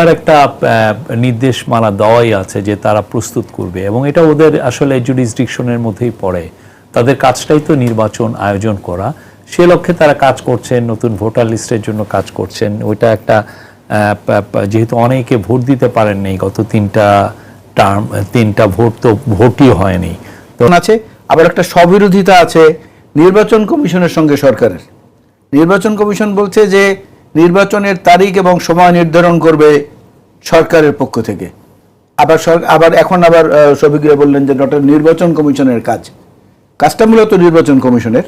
Broader একটা নির্দেশমালা দেওয়াই আছে যে তারা প্রস্তুত করবে, এবং এটা ওদের আসলে জুরিসডিকশনের মধ্যেই পড়ে। তাদের কাজটাই তো নির্বাচন আয়োজন করা, সে লক্ষ্যে তারা কাজ করছেন, নতুন ভোটার লিস্টের জন্য কাজ করছেন। ওইটা একটা যেহেতু অনেকে ভোট দিতে পারেননি গত তিনটা ভোট, তো ভোটই হয়নি তো আছে। আবার একটা স্ববিরোধিতা আছে নির্বাচন কমিশনের সঙ্গে সরকারের। নির্বাচন কমিশন বলছে যে নির্বাচনের তারিখ এবং সময় নির্ধারণ করবে সরকারের পক্ষ থেকে। আবার এখন শফিক ভাই বললেন যে নির্বাচন কমিশনের কাজটা মূলত নির্বাচন কমিশনের,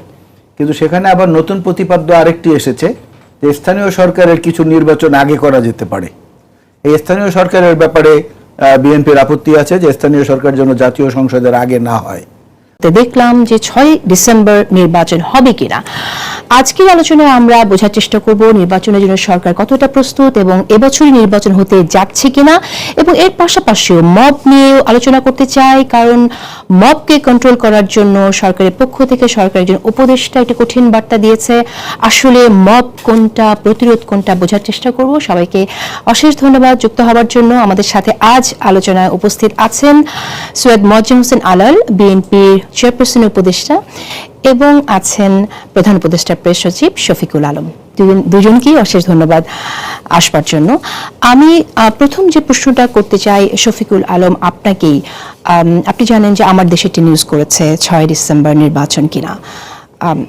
কিন্তু সেখানে আবার নতুন প্রতিপাদ্য আরেকটি এসেছে যে স্থানীয় সরকারের কিছু নির্বাচন আগে করা যেতে পারে। এই স্থানীয় সরকারের ব্যাপারে বিএনপির আপত্তি আছে যে স্থানীয় সরকার যেন জাতীয় সংসদের আগে না হয়। দেখলাম যে 6 ডিসেম্বর নির্বাচন হবে কিনা। আজকের আলোচনায় আমরা বোঝার চেষ্টা করব নির্বাচনের জন্য সরকার কতটা প্রস্তুত এবং এবছরই নির্বাচন হতে যাচ্ছে কিনা, এবং এর পাশাপাশিও মব নিয়ে আলোচনা করতে চাই, কারণ মবকে কন্ট্রোল করার জন্য সরকারের পক্ষ থেকে সরকারের একজন উপদেষ্টা একটা কঠিন বার্তা দিয়েছে। আসলে মব কোনটা, প্রতিরোধ কোনটা, বোঝার চেষ্টা করব। সবাইকে অশেষ ধন্যবাদ যুক্ত হওয়ার জন্য। আমাদের সাথে আজ আলোচনায় উপস্থিত আছেন সৈয়দ মোয়াজ্জেম হোসেন আলাল, বিএনপির চেয়ারপারসন উপদেষ্টা, এবং আছেন প্রধান উপদেষ্টা প্রেস সচিব শফিকুল আলম। দুজনকেই অশেষ ধন্যবাদ আসবার জন্য। আমি প্রথম যে প্রশ্নটা করতে চাই শফিকুল আলম আপনাকেই। আপনি জানেন যে আমার দেশে একটি নিউজ করেছে 6 ডিসেম্বর নির্বাচন কিনা।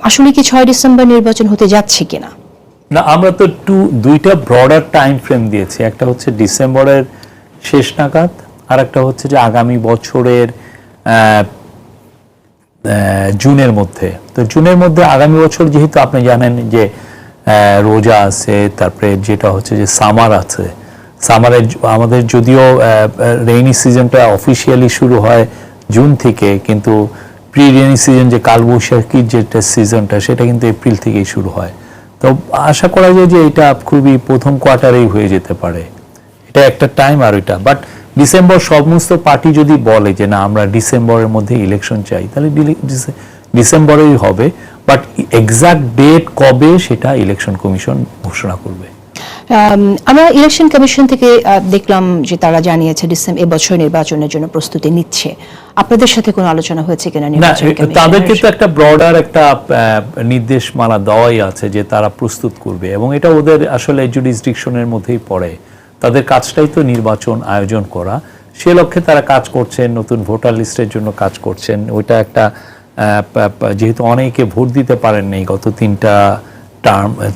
আসলে কি 6 ডিসেম্বর নির্বাচন হতে যাচ্ছে কিনা? না, আমরা তো দুইটা ব্রডার টাইম ফ্রেম দিয়েছি। একটা হচ্ছে ডিসেম্বরের শেষ নাগাদ, আর একটা হচ্ছে যে আগামী বছরের জুনের মধ্যে। তো জুনের মধ্যে আগামী বছর যেহেতু আপনি জানেন যে রোজা আছে, তারপরে যেটা হচ্ছে যে সামার আছে। সামারে আমাদের যদিও রেইনি সিজনটা অফিসিয়ালি শুরু হয় জুন থেকে, কিন্তু প্রি রেইনি সিজন যে কালবৈশাখীর যেটা সিজনটা সেটা কিন্তু এপ্রিল থেকেই শুরু হয়। তো আশা করা যায় যে এটা খুবই প্রথম কোয়ার্টারেই হয়ে যেতে পারে। এটা একটা টাইম। আর ওইটা বাট ডিসেম্বর সমস্ত পার্টি যদি বলে যে না আমরা ডিসেম্বরের মধ্যে ইলেকশন চাই, তাহলে ডিসেম্বরেই হবে। বাট এক্সাক্ট ডেট কবে সেটা ইলেকশন কমিশন ঘোষণা করবে। আমরা ইলেকশন কমিশন থেকে দেখলাম যে তারা জানিয়েছে এবছর নির্বাচনের জন্য প্রস্তুতি নিচ্ছে। আপনাদের সাথে কোনো আলোচনা হয়েছে কিনা? তাদেরকে তো একটা ব্রডার একটা নির্দেশমালা দেওয়াই আছে যে তারা প্রস্তুত করবে, এবং এটা ওদের আসলে জুরিসডিকশনের মধ্যেই পড়ে। তাদের কাজটাই তো নির্বাচন আয়োজন করা, সে লক্ষ্যে তারা কাজ করছেন, নতুন ভোটার লিস্টের জন্য কাজ করছেন। ওইটা একটা যেহেতু অনেকে ভোট দিতে পারেননি গত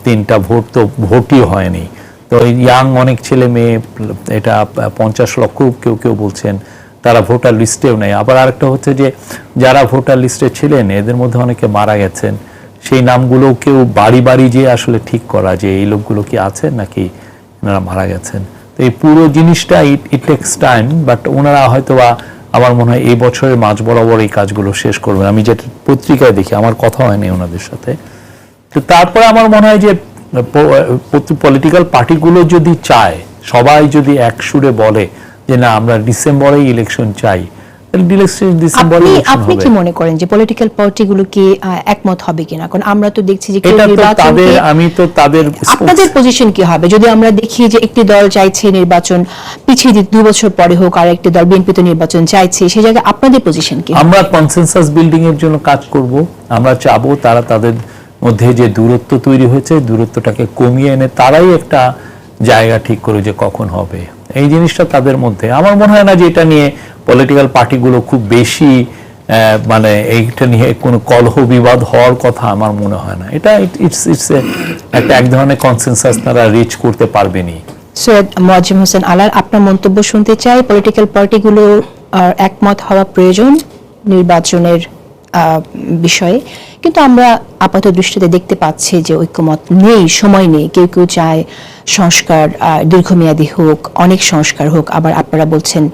তিনটা ভোট, তো ভোটই হয়নি। তো ইয়াং অনেক ছেলে মেয়ে, এটা 50 লক্ষ কেউ বলছেন, তারা ভোটার লিস্টেও নেই। আবার আরেকটা হচ্ছে যে যারা ভোটার লিস্টে ছিলেন এদের মধ্যে অনেকে মারা গেছেন। সেই নামগুলো কেউ বাড়ি বাড়ি যে আসলে ঠিক করা যে এই লোকগুলো কি আছেন নাকি ওনারা মারা গেছেন। তো এই পুরো জিনিসটা ইট টেকস টাইম। বাট ওনারা হয়তো বা আমার মনে হয় এই বছরের মাঝ বরাবর এই কাজগুলো শেষ করবেন। আমি যেটা পত্রিকায় দেখি, আমার কথা হয়নি ওনাদের সাথে। তো তারপরে আমার মনে হয় যে পলিটিক্যাল পার্টিগুলো যদি চায়, সবাই যদি এক সুরে বলে যে না আমরা ডিসেম্বরেই ইলেকশন চাই, আপনি কি মনে করেন যে পলিটিক্যাল পার্টিগুলো কি একমত হবে কিনা? কারণ আমরা তো দেখছি যে আপনাদের পজিশন কি হবে যদি আমরা দেখি যে একটি দল চাইছে নির্বাচন পিছিয়ে দিতে 2 বছর পরে হোক, আর একটি দল বিএনপি তো নির্বাচন চাইছে, সেই জায়গায় আপনাদের পজিশন কি? আমরা কনসেনসাস বিল্ডিং এর জন্য কাজ করব। আমরা চাবো তারা তাদের মধ্যে যে দূরত্ব তৈরি হয়েছে দূরত্বটাকে কমিয়ে এনে তারাই একটা জায়গা ঠিক করে যে কখন হবে এই জিনিসটা তাদের মধ্যে। আমার মনে হয় না যে এটা নিয়ে পলিটিক্যাল পার্টিগুলো খুব বেশি মানে এইটা নিয়ে কোনো কলহ বিবাদ হওয়ার কথা আমার মনে হয় না। এটা ইটস একটা এক ধরনের কনসেনসাস তারা রিচ করতে পারবেনি। সৈয়দ মোয়াজ্জেম হোসেন আলাল, আপনার মন্তব্য শুনতে চাই। পলিটিক্যাল পার্টিগুলো একমত হওয়া প্রয়োজন নির্বাচনের বিষয়ে, কিন্তু আমরা আপাত দৃষ্টিতে দেখতে পাচ্ছি যে ঐক্যমত নেই, সময় নেই। কেউ চায় সংস্কার দীর্ঘমেয়াদী হোক, অনেক সংস্কার হোক, আবার আপনারা বলছেন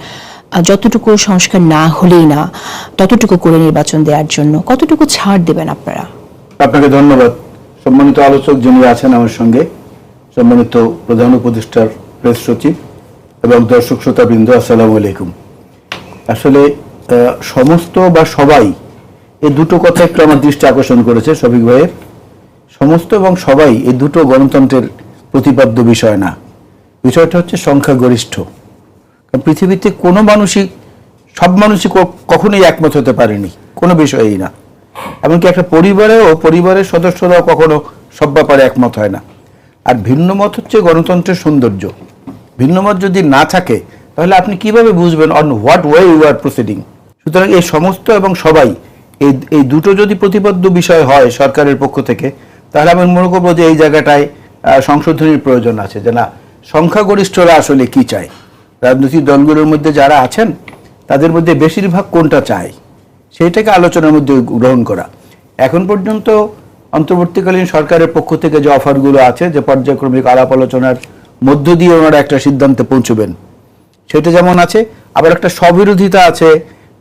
যতটুকু সংস্কার না হলেই না ততটুকু করে নির্বাচন দেওয়ার জন্য কতটুকু ছাড় দেবেন আপনারা? আপনাকে ধন্যবাদ। সম্মানিত আলোচক যিনি আছেন আমার সঙ্গে, সম্মানিত প্রধান উপদেষ্টার প্রেস সচিব এবং দর্শক শ্রোতাবৃন্দ, আসসালামু আলাইকুম। আসলে সমস্ত বা সবাই, এই দুটো কথা একটু আমার দৃষ্টি আকর্ষণ করেছে শফিক ভাইয়ের। সমস্ত এবং সবাই এই দুটো গণতন্ত্রের প্রতিপাদ্য বিষয় না। বিষয়টা হচ্ছে সংখ্যাগরিষ্ঠ। কারণ পৃথিবীতে কোনো মানুষই, সব মানুষই কখনোই একমত হতে পারেনি কোনো বিষয়েই না। এমনকি একটা পরিবারের সদস্যরাও কখনো সব ব্যাপারে একমত হয় না। আর ভিন্ন মত হচ্ছে গণতন্ত্রের সৌন্দর্য। ভিন্ন মত যদি না থাকে তাহলে আপনি কিভাবে বুঝবেন on what way you are proceeding. সুতরাং এই সমস্ত এবং সবাই এই দুটো যদি প্রতিপাদ্য বিষয় হয় সরকারের পক্ষ থেকে, তাহলে আমি মনে করবো যে এই জায়গাটায় সংশোধনীর প্রয়োজন আছে, যে না সংখ্যাগরিষ্ঠরা আসলে কি চায়, রাজনৈতিক দলগুলোর মধ্যে যারা আছেন তাদের মধ্যে বেশিরভাগ কোনটা চায় সেইটাকে আলোচনার মধ্যে গ্রহণ করা। এখন পর্যন্ত অন্তর্বর্তীকালীন সরকারের পক্ষ থেকে যে অফারগুলো আছে, যে পর্যায়ক্রমিক আলাপ আলোচনার মধ্য দিয়ে ওনারা একটা সিদ্ধান্তে পৌঁছবেন, সেটা যেমন আছে, আবার একটা স্ববিরোধিতা আছে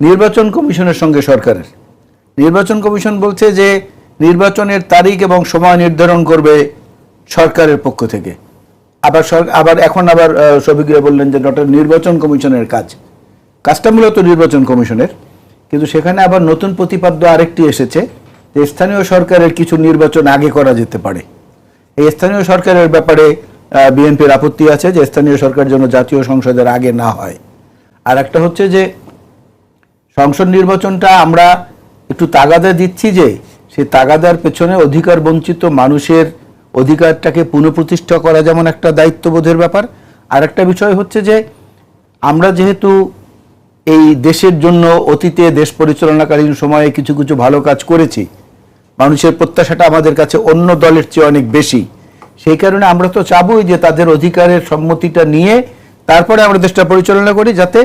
নির্বাচন কমিশনের সঙ্গে সরকারের। নির্বাচন কমিশন বলছে যে নির্বাচনের তারিখ এবং সময় নির্ধারণ করবে সরকারের পক্ষ থেকে। আবার এখন শফিক বললেন যে নির্বাচন কমিশনের কাজটা মূলত নির্বাচন কমিশনের, কিন্তু সেখানে আবার নতুন প্রতিপাদ্য আরেকটি এসেছে যে স্থানীয় সরকারের কিছু নির্বাচন আগে করা যেতে পারে। এই স্থানীয় সরকারের ব্যাপারে বিএনপির আপত্তি আছে যে স্থানীয় সরকার যেন জাতীয় সংসদের আগে না হয়। আর একটা হচ্ছে যে সংসদ নির্বাচনটা আমরা একটু তাগাদা দিচ্ছি, যে সেই তাগাদার পেছনে অধিকার বঞ্চিত মানুষের অধিকারটাকে পুনঃপ্রতিষ্ঠা করা যেমন একটা দায়িত্ববোধের ব্যাপার। আর একটা বিষয় হচ্ছে যে আমরা যেহেতু এই দেশের জন্য অতীতে দেশ পরিচালনাকালীন সময়ে কিছু কিছু ভালো কাজ করেছি, মানুষের প্রত্যাশাটা আমাদের কাছে অন্য দলের চেয়ে অনেক বেশি, সেই কারণে আমরা তো চাবই যে তাদের অধিকারের সম্মতিটা নিয়ে তারপরে আমরা দেশটা পরিচালনা করি, যাতে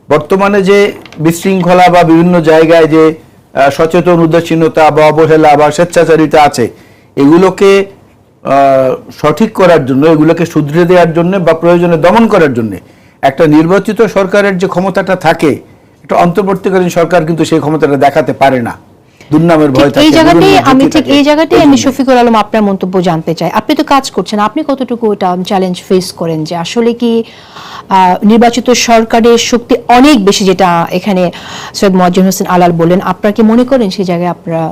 বর্তমানে যে বিশৃঙ্খলা বা বিভিন্ন জায়গায় যে সচেতন উদাসীনতা বা অবহেলা বা স্বেচ্ছাচারিতা আছে, এগুলোকে সঠিক করার জন্য, এগুলোকে শুধরে দেওয়ার জন্য বা প্রয়োজনে দমন করার জন্য একটা নির্বাচিত সরকারের যে ক্ষমতাটা থাকে, একটা অন্তর্বর্তীকালীন সরকার কিন্তু সেই ক্ষমতাটা দেখাতে পারে না, দুর্নামের ভয় থাকে। এই জায়গাতেই আমি শফিকুল আলম আপনার মন্তব্য জানতে চাই। আপনি তো কাজ করছেন, আপনি কতটুকু এটা চ্যালেঞ্জ ফেস করেন যে আসলে কি নির্বাচিত সরকারের শক্তি অনেক বেশি, যেটা এখানে সৈয়দ মোয়াজ্জেম হোসেন আলাল বলেন, আপনারা কি মনে করেন সেই জায়গায় আপনারা?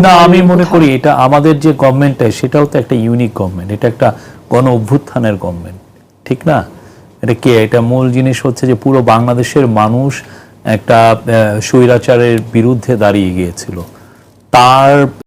না, আমি মনে করি এটা আমাদের যে গভর্নমেন্টটা সেটাও তো একটা ইউনিক গভর্নমেন্ট, এটা একটা গণ অভ্যুত্থানের গভর্নমেন্ট, ঠিক না? এটা মূল জিনিস হচ্ছে যে পুরো বাংলাদেশের মানুষ একটা স্বৈরাচারের বিরুদ্ধে দাঁড়িয়ে গিয়েছিল, তার